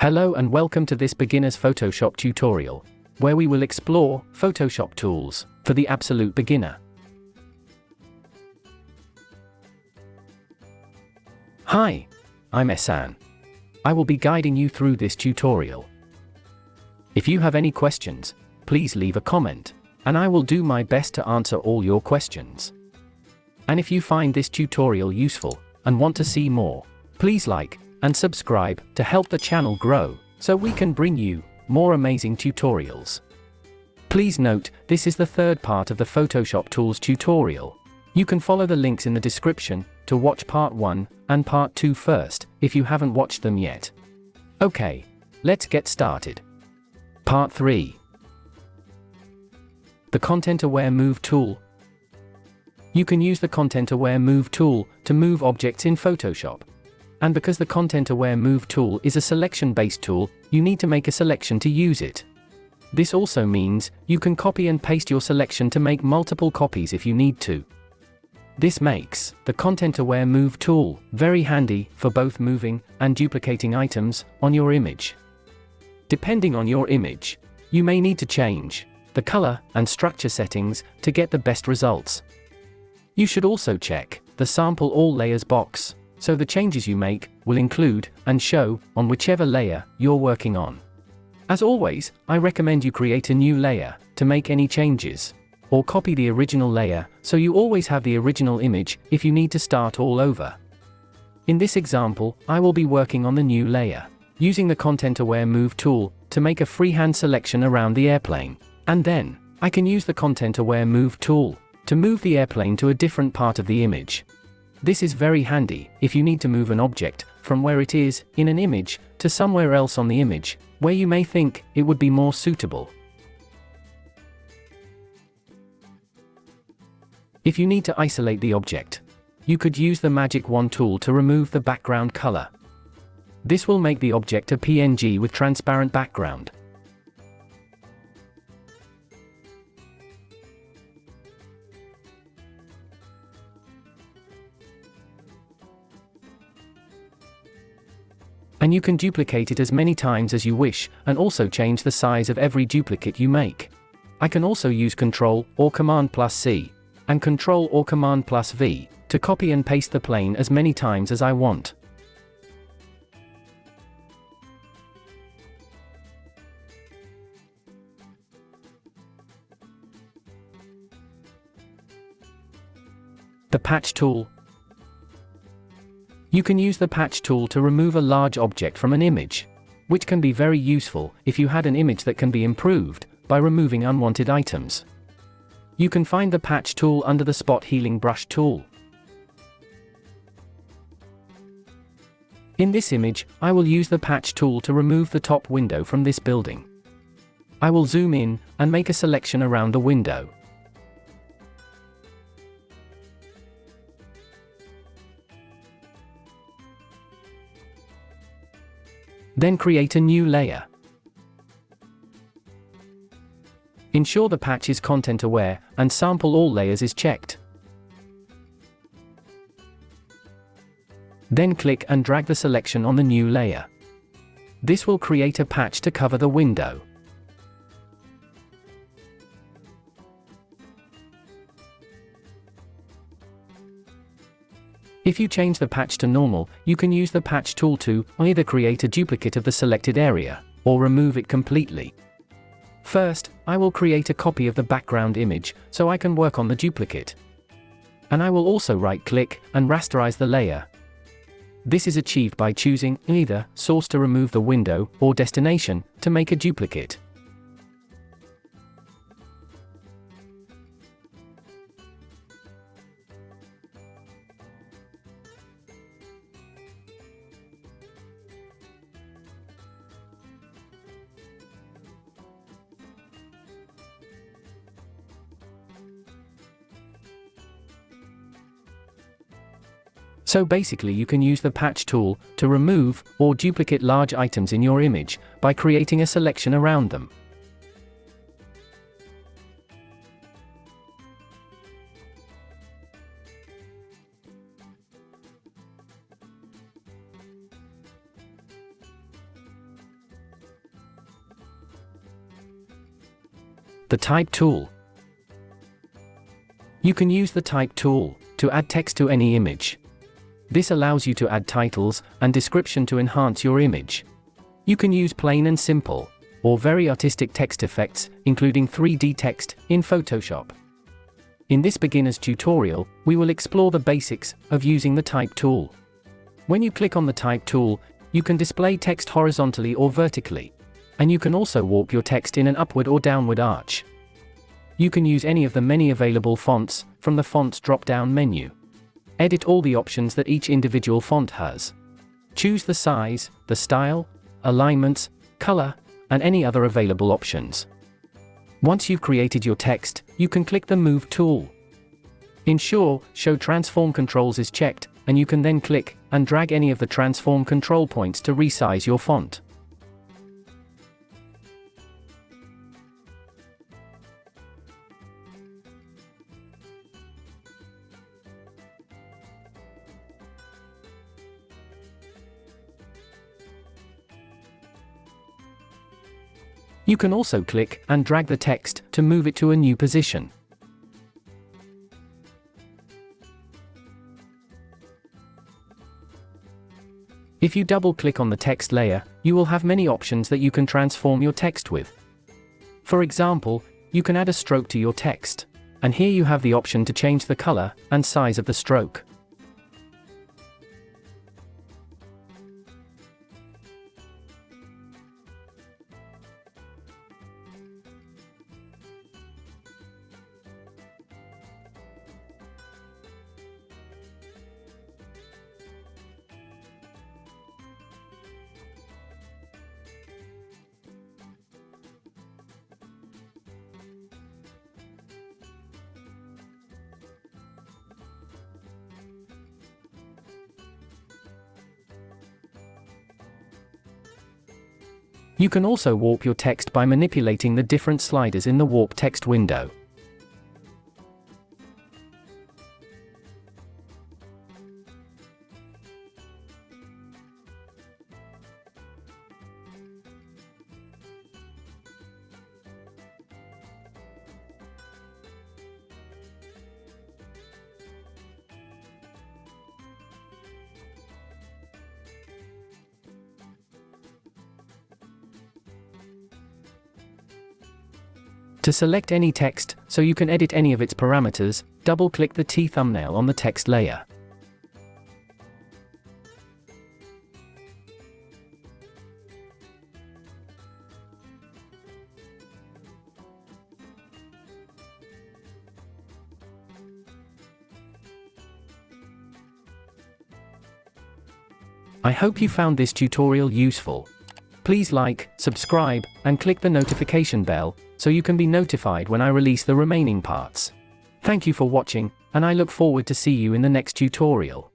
Hello and welcome to this beginner's Photoshop tutorial, where we will explore Photoshop tools for the absolute beginner. Hi, I'm Ehsan. I will be guiding you through this tutorial. If you have any questions, please leave a comment, and I will do my best to answer all your questions. And if you find this tutorial useful and want to see more, please like and subscribe to help the channel grow, so we can bring you more amazing tutorials. Please note, this is the third part of the Photoshop tools tutorial. You can follow the links in the description to watch part 1 and part 2 first, if you haven't watched them yet. Okay, let's get started. Part 3. The Content-Aware Move tool. You can use the Content-Aware Move tool to move objects in Photoshop. And because the Content-Aware Move tool is a selection-based tool, you need to make a selection to use it. This also means you can copy and paste your selection to make multiple copies if you need to. This makes the Content-Aware Move tool very handy for both moving and duplicating items on your image. Depending on your image, you may need to change the color and structure settings to get the best results. You should also check the Sample All Layers box, so the changes you make will include and show on whichever layer you're working on. As always, I recommend you create a new layer to make any changes, or copy the original layer so you always have the original image if you need to start all over. In this example, I will be working on the new layer, using the Content-Aware Move tool to make a freehand selection around the airplane, and then I can use the Content-Aware Move tool to move the airplane to a different part of the image. This is very handy if you need to move an object from where it is in an image to somewhere else on the image, where you may think it would be more suitable. If you need to isolate the object, you could use the Magic Wand tool to remove the background color. This will make the object a PNG with transparent background. And you can duplicate it as many times as you wish, and also change the size of every duplicate you make. I can also use Ctrl or Command+C, and Ctrl or Command+V, to copy and paste the plane as many times as I want. The Patch tool. You can use the Patch tool to remove a large object from an image, which can be very useful if you had an image that can be improved by removing unwanted items. You can find the Patch tool under the Spot Healing Brush tool. In this image, I will use the Patch tool to remove the top window from this building. I will zoom in and make a selection around the window. Then create a new layer. Ensure the patch is content-aware and Sample All Layers is checked. Then click and drag the selection on the new layer. This will create a patch to cover the window. If you change the patch to normal, you can use the Patch tool to either create a duplicate of the selected area, or remove it completely. First, I will create a copy of the background image, so I can work on the duplicate. And I will also right-click and rasterize the layer. This is achieved by choosing either Source to remove the window, or Destination to make a duplicate. So basically you can use the Patch tool to remove or duplicate large items in your image by creating a selection around them. The Type tool. You can use the Type tool to add text to any image. This allows you to add titles and description to enhance your image. You can use plain and simple, or very artistic text effects, including 3D text, in Photoshop. In this beginner's tutorial, we will explore the basics of using the Type tool. When you click on the Type tool, you can display text horizontally or vertically, and you can also warp your text in an upward or downward arch. You can use any of the many available fonts from the Fonts drop-down menu. Edit all the options that each individual font has. Choose the size, the style, alignments, color, and any other available options. Once you've created your text, you can click the Move tool. Ensure Show Transform Controls is checked, and you can then click and drag any of the transform control points to resize your font. You can also click and drag the text to move it to a new position. If you double-click on the text layer, you will have many options that you can transform your text with. For example, you can add a stroke to your text, and here you have the option to change the color and size of the stroke. You can also warp your text by manipulating the different sliders in the Warp Text window. To select any text, so you can edit any of its parameters, double-click the T thumbnail on the text layer. I hope you found this tutorial useful. Please like, subscribe, and click the notification bell, so you can be notified when I release the remaining parts. Thank you for watching, and I look forward to see you in the next tutorial.